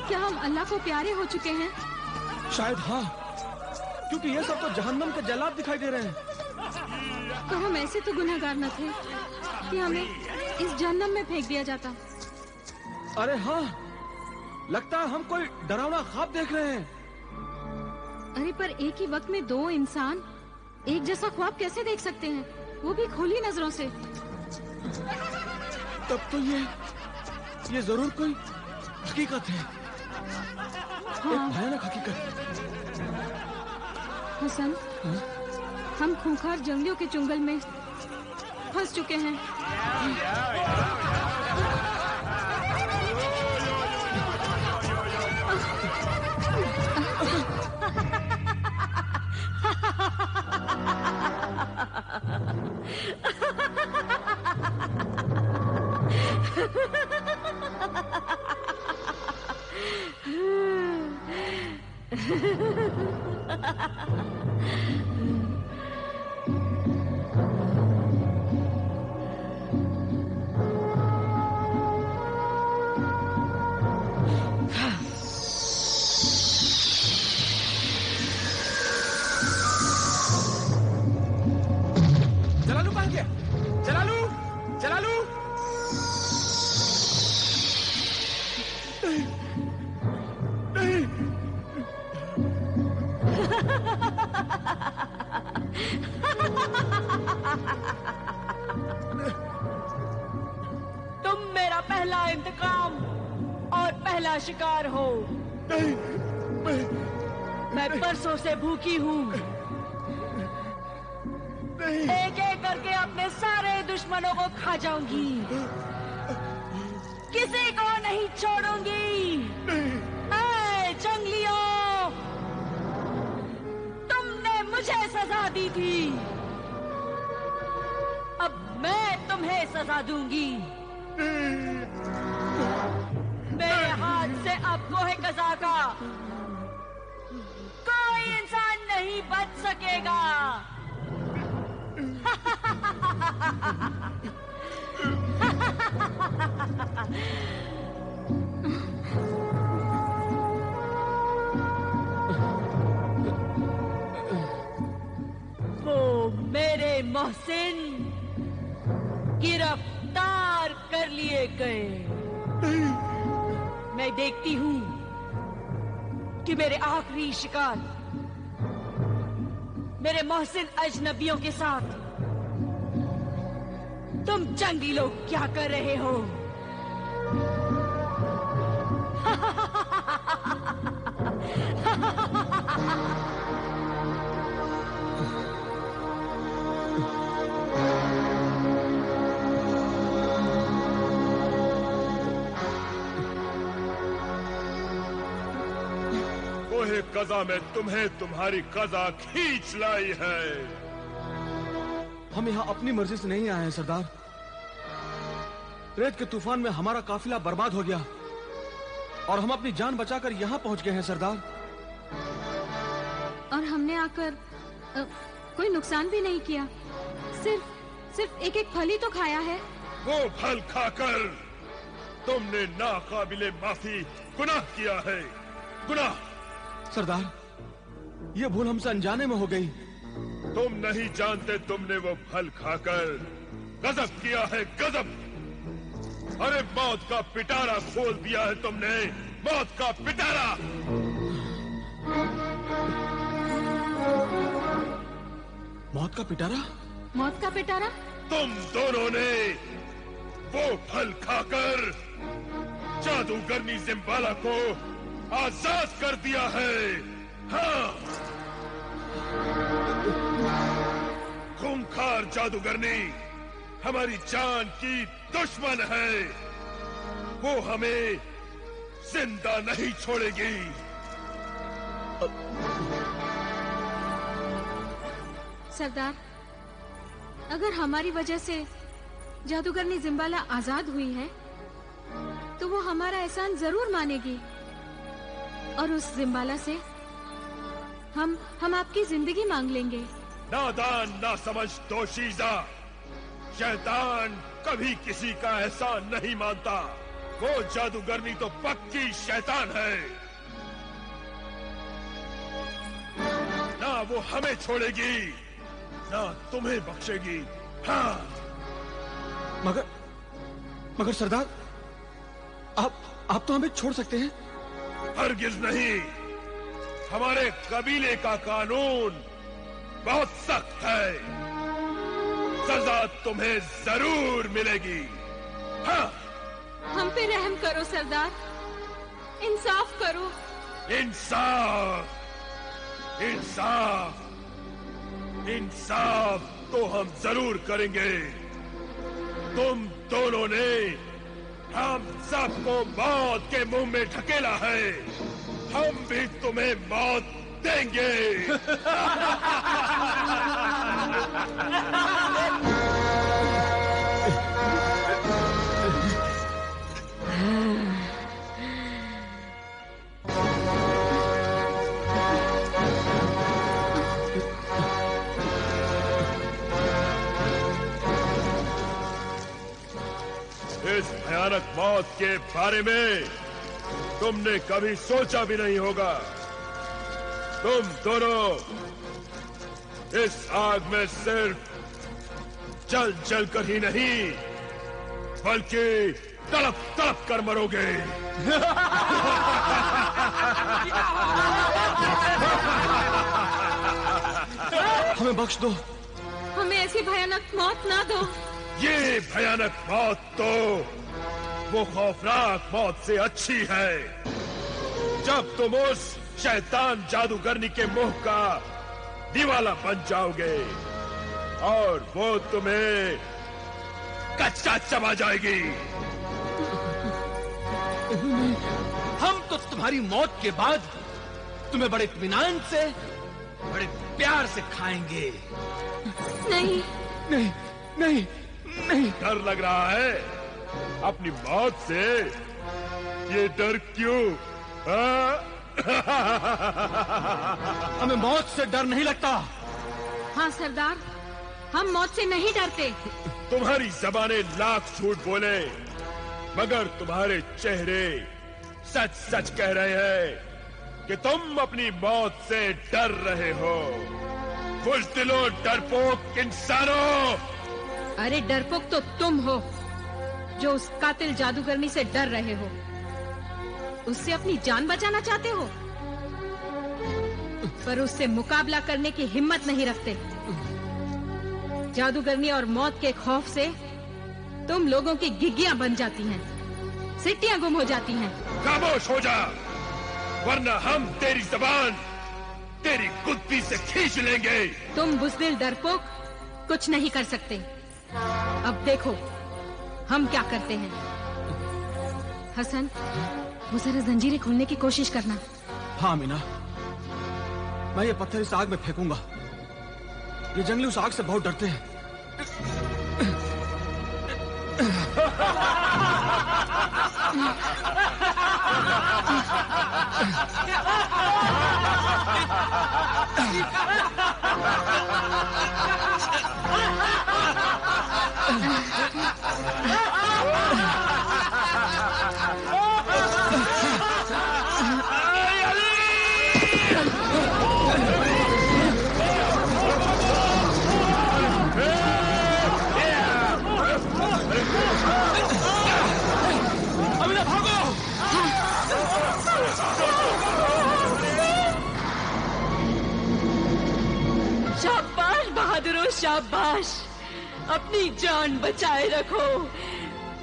क्या हम अल्लाह को प्यारे हो चुके हैं? शायद हाँ, क्योंकि ये सब तो जहन्नम के जल्लाद दिखाई दे रहे हैं। तो हम ऐसे तो गुनहगार न थे कि हमें इस जहन्नम में फेंक दिया जाता। अरे हाँ, लगता है हम कोई डरावना ख्वाब देख रहे हैं। अरे पर एक ही वक्त में दो इंसान एक जैसा ख्वाब कैसे देख सकते हैं, वो भी खुली नजरों से? तब तो ये जरूर कोई हकीकत है। हाँ। एक भयानक हकीकत। हसन, हम खूंखार जंगलियों के चुंगल में फंस चुके हैं। तुम मेरा पहला इंतकाम और पहला शिकार हो। नहीं, मैं परसों से भूखी हूँ। एक एक करके अपने सारे दुश्मनों को खा जाऊंगी, किसी को नहीं छोड़ूंगी। ऐ जंगलियों, तुमने मुझे सजा दी थी, अब मैं तुम्हें सजा दूंगी। मेरे हाथ से अब कोहे कज़ा का कोई इंसान नहीं बच सकेगा। वो मेरे मोहसिन गिरफ्तार कर लिए गए। मैं देखती हूँ कि मेरे आखिरी शिकार मेरे मोहसिन अजनबियों के साथ तुम जंगली लोग क्या कर रहे हो? कोहे कज़ा में तुम्हें तुम्हारी कज़ा खींच लाई है। हम यहाँ अपनी मर्जी से नहीं आए हैं सरदार। रेत के तूफान में हमारा काफिला बर्बाद हो गया और हम अपनी जान बचाकर यहाँ पहुँच गए हैं सरदार। और हमने आकर कोई नुकसान भी नहीं किया, सिर्फ एक एक फल ही तो खाया है। वो फल खाकर तुमने नाकाबिले माफी गुनाह किया है। गुनाह सरदार, ये भूल हमसे अनजाने में हो गई। तुम नहीं जानते तुमने वो फल खाकर गजब किया है, गजब। अरे मौत का पिटारा खोल दिया है तुमने, मौत का पिटारा। मौत का पिटारा? मौत का पिटारा? तुम दोनों ने वो फल खाकर जादूगरनी जिम्बाला को आजाद कर दिया है। हाँ, खूंखार जादूगरनी हमारी जान की दुश्मन है, वो हमें जिंदा नहीं छोड़ेगी। सरदार, अगर हमारी वजह से जादूगरनी जिम्बाला आजाद हुई है तो वो हमारा एहसान जरूर मानेगी और उस जिम्बाला से हम आपकी जिंदगी मांग लेंगे। नादान ना समझ दोशीजा, शैतान कभी किसी का एहसान नहीं मानता। वो जादूगरनी तो पक्की शैतान है, ना वो हमें छोड़ेगी ना तुम्हें बख्शेगी। हाँ, मगर सरदार, आप तो हमें छोड़ सकते हैं। हरगिज नहीं, हमारे कबीले का कानून बहुत सख्त है, सजा तुम्हें जरूर मिलेगी। हाँ, हम पे रहम करो सरदार, इंसाफ करो। इंसाफ, इंसाफ, इंसाफ तो हम जरूर करेंगे। तुम दोनों ने हम सबको मौत के मुंह में ढकेला है, हम भी तुम्हें मौत देंगे। इस भयानक मौत के बारे में तुमने कभी सोचा भी नहीं होगा। तुम दोनों इस आग में सिर्फ जल जल कर ही नहीं बल्कि तड़प तड़प कर मरोगे। हमें बख्श दो, हमें ऐसी भयानक मौत ना दो। ये भयानक मौत तो वो खौफनाक मौत से अच्छी है, जब तुम उस शैतान जादूगरनी के मुंह का दीवाला बन जाओगे और वो तुम्हें कच्चा चबा जाएगी। हम तो तुम्हारी मौत के बाद तुम्हें बड़े इत्मीनान से, बड़े प्यार से खाएंगे। नहीं नहीं नहीं नहीं। डर लग रहा है अपनी मौत से? ये डर क्यों? हमें मौत से डर नहीं लगता। हाँ सरदार, हम मौत से नहीं डरते। तुम्हारी जबानें लाख झूठ बोले मगर तुम्हारे चेहरे सच सच कह रहे हैं कि तुम अपनी मौत से डर रहे हो। बुज़दिलों, डरपोक इंसानों! अरे डरपोक तो तुम हो जो उस कातिल जादूगरनी से डर रहे हो, उससे अपनी जान बचाना चाहते हो पर उससे मुकाबला करने की हिम्मत नहीं रखते। जादूगरनी और मौत के खौफ से तुम लोगों की गिग्गियां बन जाती हैं, सिट्टियां गुम हो जाती हैं। खामोश हो जा, वरना हम तेरी जबान तेरी कुत्ती से खींच लेंगे। तुम बुज़दिल डरपोक कुछ नहीं कर सकते। अब देखो हम क्या करते हैं। हसन, वो जरा जंजीरें खोलने की कोशिश करना। हाँ मीना, मैं ये पत्थर इस आग में फेंकूंगा। ये जंगली उस आग से बहुत डरते हैं। शाबाश बहादुरों, शाबाश। अपनी जान बचाए रखो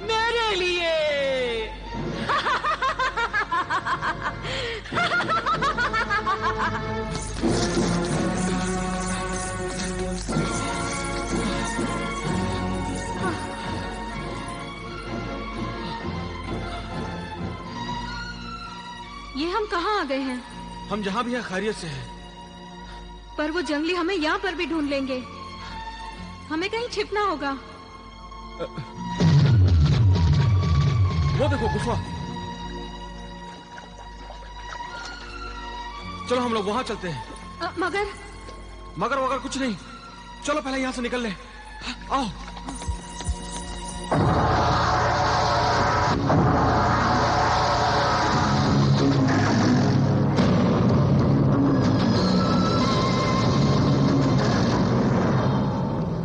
मेरे लिए। ये हम कहाँ आ गए हैं? हम जहाँ भी हैं खैरियत से हैं। पर वो जंगली हमें यहाँ पर भी ढूंढ लेंगे। हमें कहीं छिपना होगा। वो देखो गुफा। चलो हम लोग वहां चलते हैं। मगर वगर कुछ नहीं। चलो पहले यहां से निकल ले। आओ।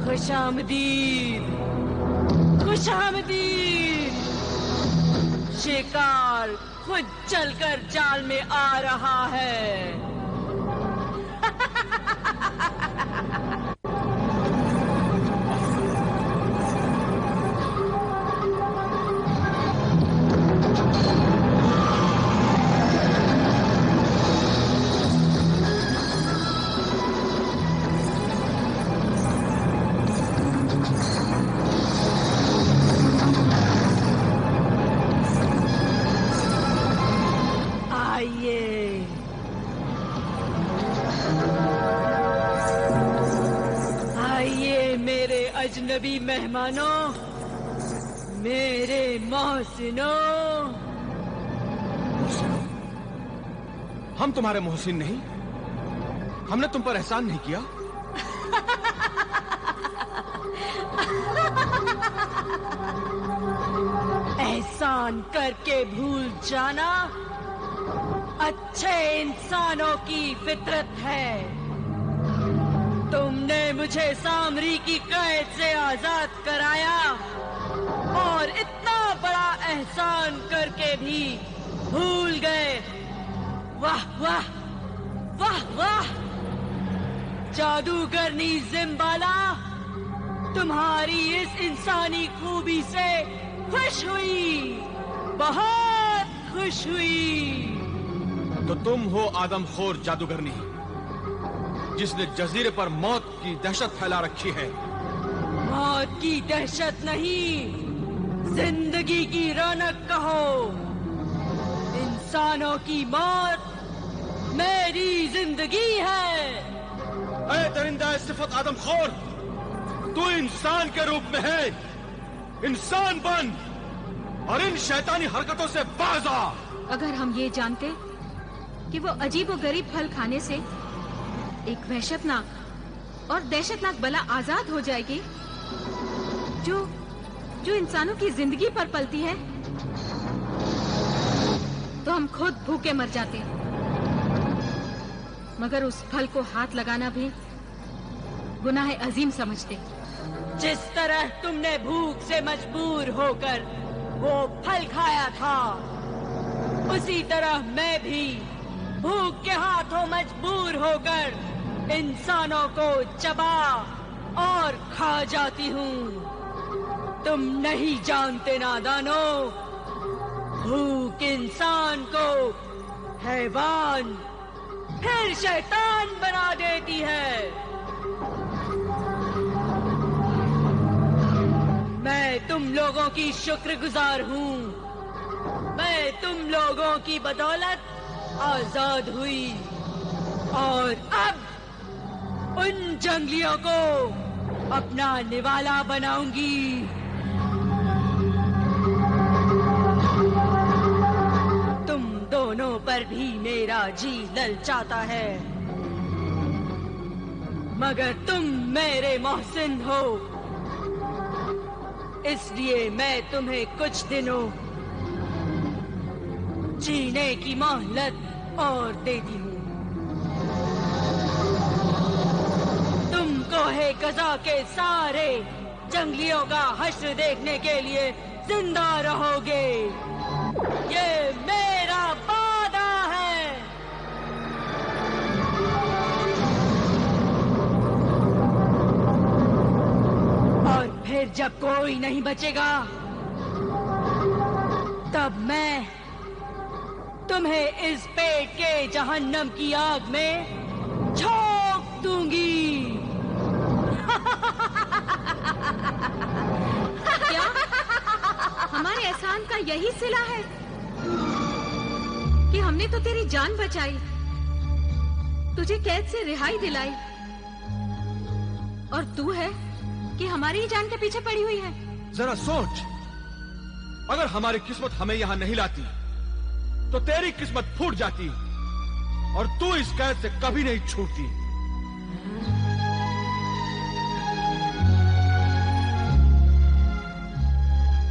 खुशामदीद, खुशामदीद। शिकार खुद चलकर जाल में आ रहा है। अजनबी मेहमानों, मेरे मोहसिनों। हम तुम्हारे मोहसिन नहीं। हमने तुम पर एहसान नहीं किया। एहसान करके भूल जाना अच्छे इंसानों की फितरत है। तुमने मुझे सामरी की कैद से आजाद कराया और इतना बड़ा एहसान करके भी भूल गए। वाह वाह वाह वाह। जादूगरनी जिम्बाला, तुम्हारी इस इंसानी खूबी से खुश हुई, बहुत खुश हुई। तो तुम हो आदमखोर जादूगरनी, जिसने जजीरे पर मौत की दहशत फैला रखी है। मौत की दहशत नहीं, जिंदगी की रौनक कहो। इंसानों की मौत मेरी जिंदगी है। ऐ दरिंदा सिफत आदमखोर, तू इंसान के रूप में है। इंसान बन और इन शैतानी हरकतों से बाज आ। अगर हम ये जानते कि वो अजीब और गरीब फल खाने से एक वहशतनाक और दहशतनाक बला आजाद हो जाएगी जो इंसानों की जिंदगी पर पलती है, तो हम खुद भूखे मर जाते। मगर उस फल को हाथ लगाना भी गुनाह अजीम समझते। जिस तरह तुमने भूख से मजबूर होकर वो फल खाया था, उसी तरह मैं भी भूख के हाथों मजबूर होकर इंसानों को चबा और खा जाती हूँ। तुम नहीं जानते नादानो, भूख इंसान को हैवान फिर शैतान बना देती है। मैं तुम लोगों की शुक्रगुजार हूँ। मैं तुम लोगों की बदौलत आजाद हुई और अब उन जंगलियों को अपना निवाला बनाऊंगी। तुम दोनों पर भी मेरा जी ललचाता है, मगर तुम मेरे मोहसिन हो, इसलिए मैं तुम्हें कुछ दिनों जीने की मोहलत और देती हूँ। तुमको है कज़ा के सारे जंगलियों का हश्र देखने के लिए जिंदा रहोगे। ये मेरा वादा है। और फिर जब कोई नहीं बचेगा, तब मैं तुम्हें इस पेट के जहन्नम की आग में झोंक दूंगी। क्या हमारे एहसान का यही सिला है? कि हमने तो तेरी जान बचाई, तुझे कैद से रिहाई दिलाई, और तू है कि हमारी ही जान के पीछे पड़ी हुई है। जरा सोच, अगर हमारी किस्मत हमें यहाँ नहीं लाती तो तेरी किस्मत फूट जाती और तू इस कैद से कभी नहीं छूटती।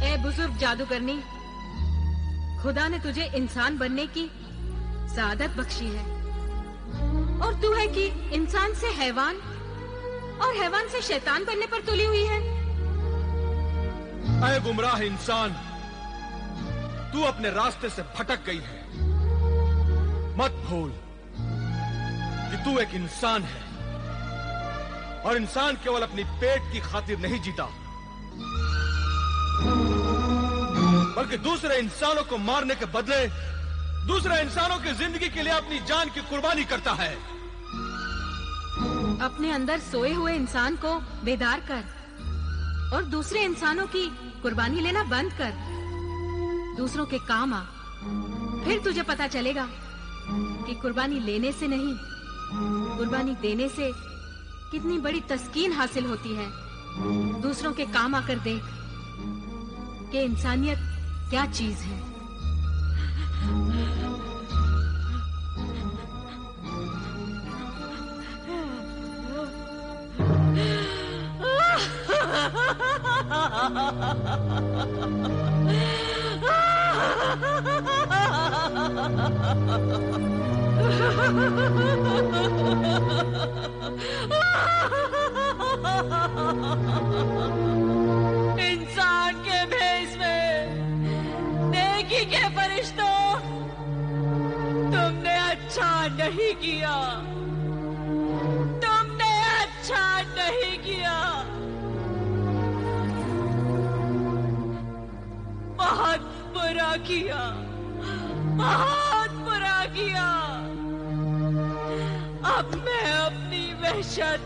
ए बुजुर्ग जादूगरनी, खुदा ने तुझे इंसान बनने की सआदत बख्शी है, और तू है कि इंसान से हैवान और हैवान से शैतान बनने पर तुली हुई है। ऐ गुमराह इंसान, तू अपने रास्ते से भटक गई है। मत भूल कि तू एक इंसान है, और इंसान केवल अपनी पेट की खातिर नहीं जीता, बल्कि दूसरे इंसानों को मारने के बदले दूसरे इंसानों की जिंदगी के लिए अपनी जान की कुर्बानी करता है। अपने अंदर सोए हुए इंसान को बेदार कर और दूसरे इंसानों की कुर्बानी लेना बंद कर। दूसरों के काम आ, फिर तुझे पता चलेगा कि कुर्बानी लेने से नहीं, कुर्बानी देने से कितनी बड़ी तस्कीन हासिल होती है। दूसरों के काम आकर देख कि इंसानियत क्या चीज है। इंसान के भेष में नेकी के फरिश्तों, तुमने अच्छा नहीं किया, तुमने अच्छा नहीं किया। बहुत बुरा किया, बहुत बुरा किया। अब मैं अपनी वहशत,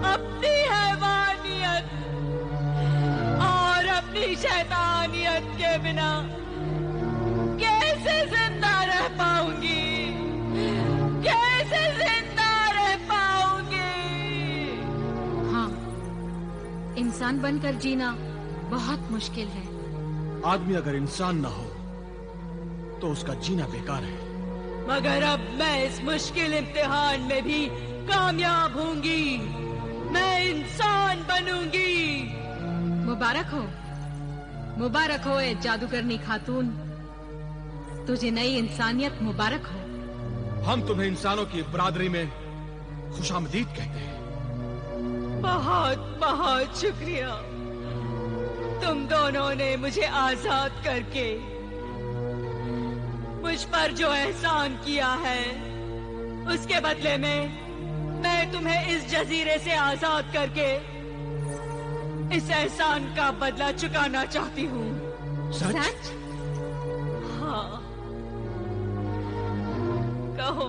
अपनी हैवानियत और अपनी शैतानियत के बिना कैसे जिंदा रह पाऊंगी, कैसे जिंदा रह पाऊंगी। हाँ, इंसान बनकर जीना बहुत मुश्किल है। आदमी अगर इंसान ना हो तो उसका जीना बेकार है। मगर अब मैं इस मुश्किल इम्तिहान में भी कामयाब होंगी। मैं इंसान बनूंगी। मुबारक हो, मुबारक हो ए जादूगरनी खातून, तुझे नई इंसानियत मुबारक हो। हम तुम्हें इंसानों की बरादरी में खुशामदीद कहते हैं। बहुत बहुत शुक्रिया। तुम दोनों ने मुझे आजाद करके मुझ पर जो एहसान किया है, उसके बदले में मैं तुम्हें इस जजीरे से आजाद करके इस एहसान का बदला चुकाना चाहती हूँ। सच? हाँ, कहो,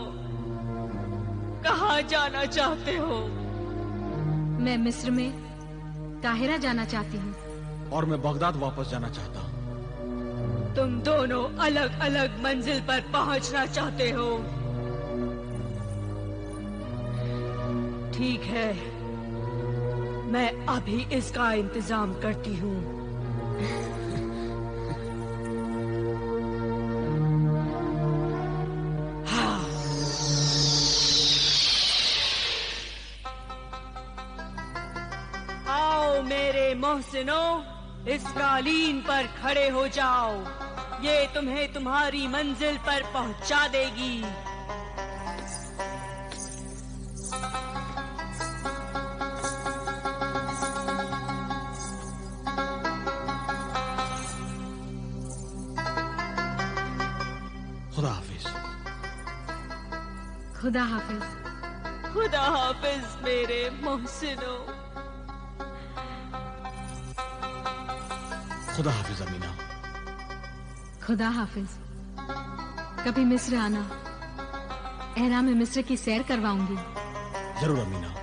कहाँ जाना चाहते हो? मैं मिस्र में काहिरा जाना चाहती हूँ। और मैं बगदाद वापस जाना चाहता हूँ। तुम दोनों अलग अलग मंजिल पर पहुंचना चाहते हो। ठीक है, मैं अभी इसका इंतजाम करती हूँ। हाँ। आओ मेरे मोहसिनों, इस कालीन पर खड़े हो जाओ। ये तुम्हें तुम्हारी मंजिल पर पहुंचा देगी। खुदा हाफिज। खुदा हाफिज। खुदा हाफिज मेरे मोहसिनों। खुदा हाफिज अमीना। खुदा हाफिज। कभी मिस्र आना, एहराम मिस्र की सैर करवाऊंगी। जरूर अमीना।